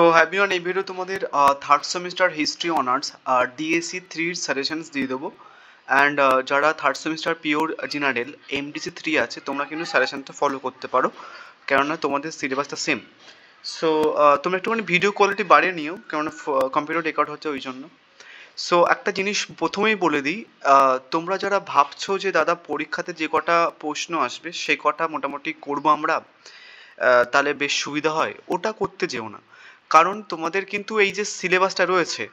তো হ্যাভিওন এই ভিডিও তোমাদের third semester history honours DSC 3 suggestions দিয়ে দেবো। অ্যান্ড যারা third semester pure general MDC 3 আছে তোমরা কিন্তু সাজেশনটা ফলো করতে পারো, কেননা তোমাদের সিলেবাসটা সেম। সো তোমরা একটুখানি ভিডিও কোয়ালিটি বাড়িয়ে নিও, কেননা কম্পিউটার রেকর্ড হচ্ছে ওই জন্য। সো একটা জিনিস প্রথমেই বলে দিই, তোমরা যারা ভাবছো যে দাদা পরীক্ষাতে যে কটা প্রশ্ন আসবে সে কটা মোটামুটি করবো আমরা, তাহলে বেশ সুবিধা হয়, ওটা করতে যেও না। কারণ তোমাদের কিন্তু এই যে সিলেবাসটা রয়েছে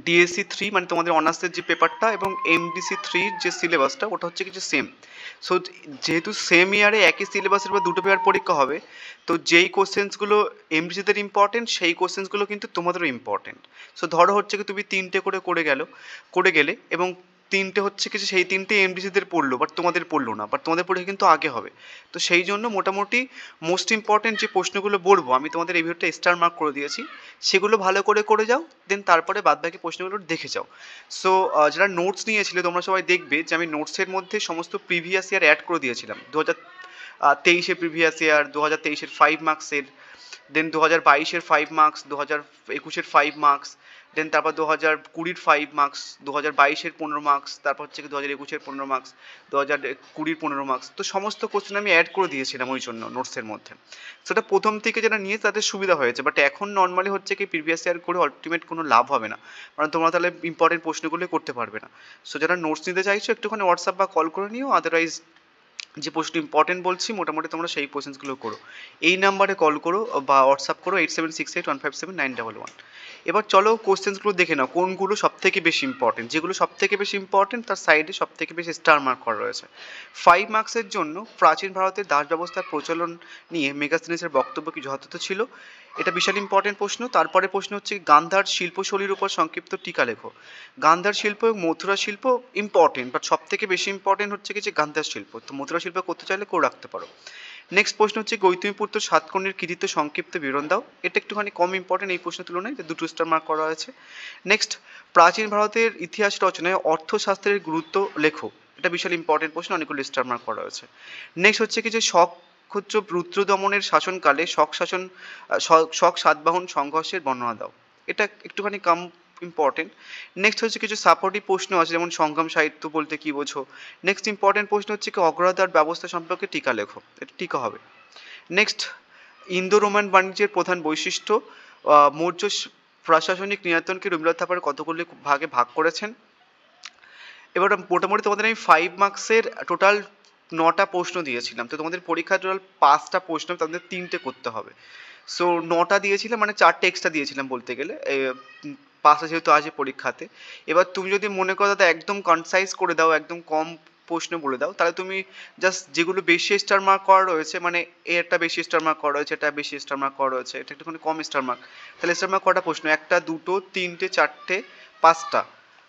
ডিএসসি 3 মানে তোমাদের অনার্সের যে পেপারটা এবং এমডিসি 3 যে সিলেবাসটা ওটা হচ্ছে কিছু সেম। সো যেহেতু সেম ইয়ারে একই সিলেবাসের বা দুটো পেপার পরীক্ষা হবে, তো যেই কোশ্চেন্সগুলো এমডিসিদের ইম্পর্টেন্ট সেই কোশ্চেন্সগুলো কিন্তু তোমাদেরও ইম্পর্টেন্ট। সো ধরো হচ্ছে কি তুমি তিনটে করে গেলে এবং তিনটে হচ্ছে কিছু সেই তিনটে এমডিসিদের পড়লো বাট তোমাদের পড়লো না, বাট তোমাদের পরীক্ষা কিন্তু আগে হবে। তো সেই জন্য মোটামুটি মোস্ট ইম্পর্টেন্ট যে প্রশ্নগুলো বলবো আমি তোমাদের এই ভিডিওটা স্টার মার্ক করে দিয়েছি, সেগুলো ভালো করে যাও, দেন তারপরে বাদবাকি প্রশ্নগুলো দেখে যাও। সো যারা নোটস নিয়েছিলে তোমরা সবাই দেখবে যে আমি নোটসের মধ্যে সমস্ত প্রিভিয়াস ইয়ার অ্যাড করে দিয়েছিলাম। 2023-এর প্রিভিয়াস ইয়ার, 2023-এর 5 মার্কসের, দেন 2022-এর 5 মার্কস, 2021-এর 5 মার্কস, দেন তারপর 2020-এর 5 মার্কস, 2022-এর 15 মার্কস, তারপর হচ্ছে কি 2021-এর 15 মার্কস, 2020-এর 15 মার্কস। তো সমস্ত কোশ্চেন আমি অ্যাড করে দিয়েছিলাম ওই জন্য নোটসের মধ্যে। সেটা প্রথম থেকে যারা নিয়ে তাদের সুবিধা হয়েছে, বাট এখন নর্মালি হচ্ছে কি প্রিভিয়াস ইয়ার করে আলটিমেট কোনো লাভ হবে না, কারণ তোমরা তাহলে ইম্পর্টেন্ট প্রশ্নগুলো করতে পারবে না। সো যারা নোটস নিতে চাইছো একটুখানি হোয়াটসঅ্যাপ বা কল করে নিও, আদারওয়াইজ যে প্রশ্ন ইম্পর্টেন্ট বলছি মোটামুটি তোমরা সেই কোশ্চেন্সগুলো করো। এই নাম্বারে কল করো বা হোয়াটসঅ্যাপ করো 8768157151। এবার চলো কোশ্চেন্সগুলো দেখে নাও কোনগুলো সব থেকে বেশি ইম্পর্টেন্ট। যেগুলো সব থেকে বেশি ইম্পর্টেন্ট তার সাইডে সব থেকে বেশি স্টার মার্ক করা রয়েছে। 5 মার্কসের জন্য প্রাচীন ভারতের দাস ব্যবস্থার প্রচলন নিয়ে মেগাস্থেনিসের বক্তব্য কি যথার্থ ছিল, এটা বিশাল ইম্পর্টেন্ট প্রশ্ন। তারপরে প্রশ্ন হচ্ছে গান্ধার শিল্পশৈলীর উপর সংক্ষিপ্ত টিকা লেখো। গান্ধার শিল্প এবং মথুরা শিল্প ইম্পর্টেন্ট, বাট সব থেকে বেশি ইম্পর্টেন্ট হচ্ছে কি যে গান্ধার শিল্প, তো মথুরা শিল্প করতে চাইলে করে রাখতে পারো। নেক্সট প্রশ্ন হচ্ছে গৌতমীপুত্র সাতকর্ণীর কৃতিত্ব সংক্ষিপ্ত বিবরণ দাও। এটা একটুখানি কম ইম্পর্টেন্ট এই প্রশ্নের তুলনায়, যে দুটো স্টার মার্ক করা হয়েছে। নেক্সট প্রাচীন ভারতের ইতিহাস রচনায় অর্থশাস্ত্রের গুরুত্ব লেখো। এটা বিশাল ইম্পর্টেন্ট প্রশ্ন, অনেকগুলো স্টার মার্ক করা হয়েছে। নেক্সট হচ্ছে কি যে শক ক্ষুদ্র রুদ্রদমনের শাসনকালে শক সাতবাহন সংঘর্ষের বর্ণনা দাও। এটা একটুখানি কম ইম্পর্টেন্ট। নেক্সট হচ্ছে কিছু সাপোর্টিভ প্রশ্ন আছে, যেমন সংগ্রাম সাহিত্য বলতে কি বোঝো। নেক্সট ইম্পর্টেন্ট প্রশ্ন হচ্ছে কি অগ্রহায়ণ ব্যবস্থা সম্পর্কে টিকা লেখো। এটা টিকা হবে। নেক্সট ইন্দো রোমান বাণিজ্যের প্রধান বৈশিষ্ট্য, মৌর্য প্রশাসনিক নিয়ন্ত্রণকে রবীন্দ্রনাথ ঠাকুর কতগুলি ভাগে ভাগ করেছেন। এবার মোটামুটি তোমাদের আমি 5 মার্কসের টোটাল 9টা প্রশ্ন দিয়েছিলাম, তো তোমাদের পরীক্ষায় টোটাল 5টা প্রশ্ন তোমাদের 3টে করতে হবে। সো 9টা দিয়েছিলাম মানে 4টে এক্সট্রা দিয়েছিলাম বলতে গেলে, 5টা যেহেতু আছে পরীক্ষাতে। এবার তুমি যদি মনে করো দাদা একদম কনসাইজ করে দাও, একদম কম প্রশ্ন বলে দাও, তাহলে তুমি জাস্ট যেগুলো বেশি স্টার মার্ক করা রয়েছে, মানে একটা বেশি স্টার মার্ক করা রয়েছে, এটা বেশি স্টার মার্ক করা রয়েছে, এটা একটুখানি কম স্টার মার্ক, তাহলে স্টার মার্ক কটা প্রশ্ন, একটা দুটো তিনটে চারটে পাঁচটা,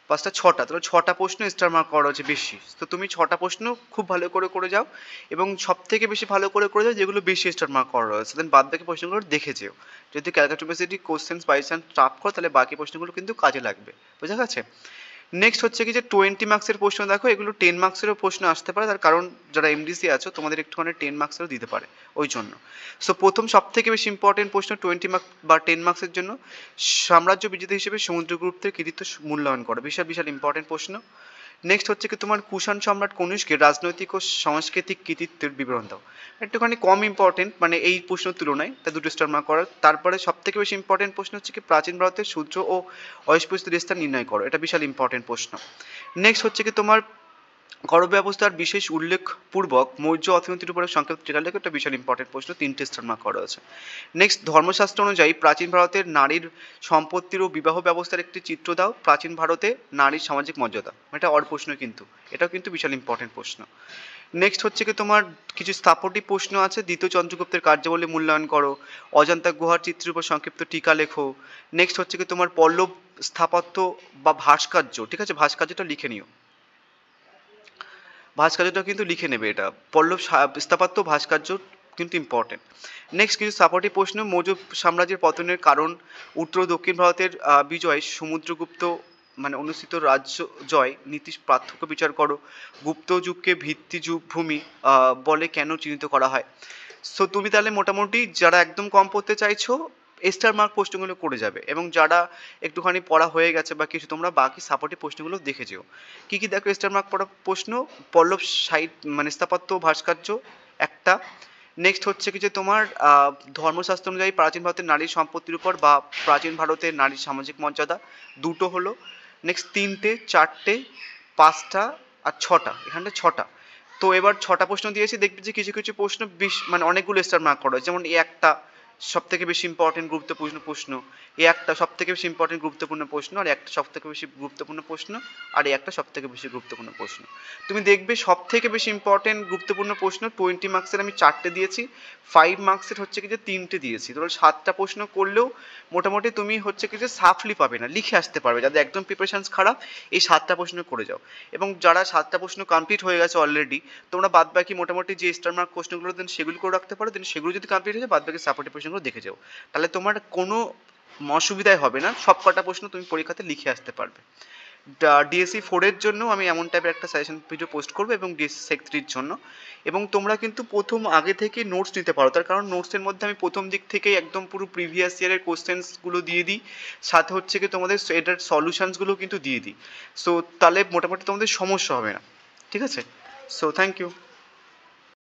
6টা, তাহলে 6টা প্রশ্ন স্টার মার্ক করা হচ্ছে বেশি। তো তুমি 6টা প্রশ্ন খুব ভালো করে যাও এবং সব থেকে বেশি ভালো করে যাও যেগুলো বেশি স্টার মার্ক করা রয়েছে, দেন বাদ বাকি প্রশ্নগুলো দেখে যেও। যদি calculative questions by chance tough করো তাহলে বাকি প্রশ্নগুলো কিন্তু কাজে লাগবে। বুঝা গেছে? নেক্সট হচ্ছে কি যে 20 মার্কসের প্রশ্ন দেখো, এগুলো 10 মার্কসেরও প্রশ্ন আসতে পারে, তার কারণ যারা এমডিসি আছো তোমাদের একটুখানি 10 মার্কসেরও দিতে পারে ওই জন্য। সো প্রথম সব থেকে বেশি ইম্পর্টেন্ট প্রশ্ন 20 মার্ক বা 10 মার্কসের জন্য, সাম্রাজ্য বিজেতা হিসেবে সমুদ্রগুপ্তের কৃতিত্ব মূল্যায়ন করো। বিশাল বিশাল ইম্পর্টেন্ট প্রশ্ন। নেক্সট হচ্ছে কি তোমার কুষাণ সম্রাট কনিষ্কের রাজনৈতিক ও সাংস্কৃতিক কৃতিত্বের বিবরণ দাও। একটুখানি কম ইম্পর্টেন্ট মানে এই প্রশ্নের তুলনায়, তা দুটো স্টার মার্ক করার। তারপরে সব থেকে বেশি ইম্পর্টেন্ট প্রশ্ন হচ্ছে কি প্রাচীন ভারতের শূদ্র ও অস্পৃশ্যদের স্থান নির্ণয় করো। এটা বিশাল ইম্পর্টেন্ট প্রশ্ন। নেক্সট হচ্ছে কি তোমার কর ব্যবস্থার বিশেষ উল্লেখপূর্বক মৌর্য অর্থনীতির উপরে সংক্ষিপ্ত টিকা লেখো। একটা বিশাল ইম্পর্টেন্ট প্রশ্ন, 3টে স্টার মার্ক করা আছে। নেক্সট ধর্মশাস্ত্র অনুযায়ী প্রাচীন ভারতের নারীর সম্পত্তির ও বিবাহ ব্যবস্থার একটি চিত্র দাও। প্রাচীন ভারতে নারীর সামাজিক মর্যাদা, এটা অড প্রশ্ন কিন্তু, এটাও কিন্তু বিশাল ইম্পর্টেন্ট প্রশ্ন। নেক্সট হচ্ছে কি তোমার কিছু স্থাপত্যিক প্রশ্ন আছে, দ্বিতীয় চন্দ্রগুপ্তের কার্যাবলী মূল্যায়ন করো। অজন্তা গুহার চিত্রের উপর সংক্ষিপ্ত টিকা লেখো। নেক্সট হচ্ছে কি তোমার পল্লব স্থাপত্য বা ভাস্কর্য, ঠিক আছে ভাস্কর্যটা লিখে নিও, ভাস্কর্যটা কিন্তু লিখে নেবে, এটা পল্লব স্থাপত্য ভাস্কর্য কিন্তু ইম্পর্টেন্ট। নেক্সট কিছু সাপোর্টিভ প্রশ্ন, মৌর্য সাম্রাজ্যের পতনের কারণ, উত্তর ও দক্ষিণ ভারতের বিজয়, সমুদ্রগুপ্ত মানে অনুষ্ঠিত রাজ্য জয়, নীতি পার্থক্য বিচার করো। গুপ্ত যুগকে ভিত্তি যুগ ভূমি বলে কেন চিহ্নিত করা হয়। সো তুমি তাহলে মোটামুটি যারা একদম কম পড়তে চাইছো স্টার মার্ক প্রশ্নগুলো করে যাবে। এবং যারা একটুখানি পড়া হয়ে গেছে বা কিছু, তোমরা বাকি সাপোর্টিভ প্রশ্নগুলো দেখে যেও। কী কী দেখো স্টার মার্ক পড়া প্রশ্ন? পল্লব সাহিত্য মানে স্থাপত্য ভাস্কর্য একটা। নেক্সট হচ্ছে কি যে তোমার ধর্মশাস্ত্র অনুযায়ী প্রাচীন ভারতের নারীর সম্পত্তির উপর বা প্রাচীন ভারতের নারীর সামাজিক মর্যাদা, দুটো হলো। নেক্সট তিনটে, চারটে, পাঁচটা আর ছটা, এখানটা ছটা। তো এবার ছটা প্রশ্ন দিয়েছি, দেখবি যে কিছু কিছু প্রশ্ন মানে অনেকগুলো স্টার মার্ক করা হয়েছে। যেমন এই একটা সব থেকে বেশি ইম্পর্টেন্ট গুরুত্বপূর্ণ প্রশ্ন, এই একটা সব থেকে বেশি ইম্পর্টেন্ট গুরুত্বপূর্ণ প্রশ্ন, আর একটা সব থেকে বেশি গুরুত্বপূর্ণ প্রশ্ন, আর এই একটা সব থেকে বেশি গুরুত্বপূর্ণ প্রশ্ন। তুমি দেখবে সব থেকে বেশি ইম্পর্টেন্ট গুরুত্বপূর্ণ প্রশ্ন 20 মার্কসের আমি 4টে দিয়েছি, 5 মার্কসের হচ্ছে কি যে 3টে দিয়েছি। ধরো 7টা প্রশ্ন করলেও মোটামুটি তুমি হচ্ছে কি যে সাফলি পাবে না, লিখে আসতে পারবে। যাদের একদম প্রিপারেশন খারাপ, এই 7টা প্রশ্ন করে যাও। এবং যারা 7টা প্রশ্ন কমপ্লিট হয়ে গেছে অলরেডি, তোমরা বাদ বাকি মোটামুটি যে স্টার মার্ক প্রশ্নগুলো দেন সেগুলো করে রাখতে পারো। দেন সেগুলো যদি কমপ্লিট হয়ে যায়, বাদ বাকি সাপোর্টিভ প্রশ্নগুলো দেখে যাও। তাহলে তোমার কোনো অসুবিধাই হবে না, সব কটা প্রশ্ন তুমি পরীক্ষাতে লিখে আসতে পারবে। ডিএসসি 4-এর জন্য আমি এমন টাইপের একটা সাজেশন ভিডিও পোস্ট করবো, এবং ডিএসসি সেক 3-র জন্য। এবং তোমরা কিন্তু প্রথম আগে থেকে নোটস নিতে পারো, তার কারণ নোটসের মধ্যে আমি প্রথম দিক থেকেই একদম পুরো প্রিভিয়াস ইয়ারের কোশ্চেন্সগুলো দিয়ে দিই, সাথে হচ্ছে কি তোমাদের এটার সলিউশনসগুলো কিন্তু দিয়ে দিই। সো তাহলে মোটামুটি তোমাদের সমস্যা হবে না। ঠিক আছে? So thank you.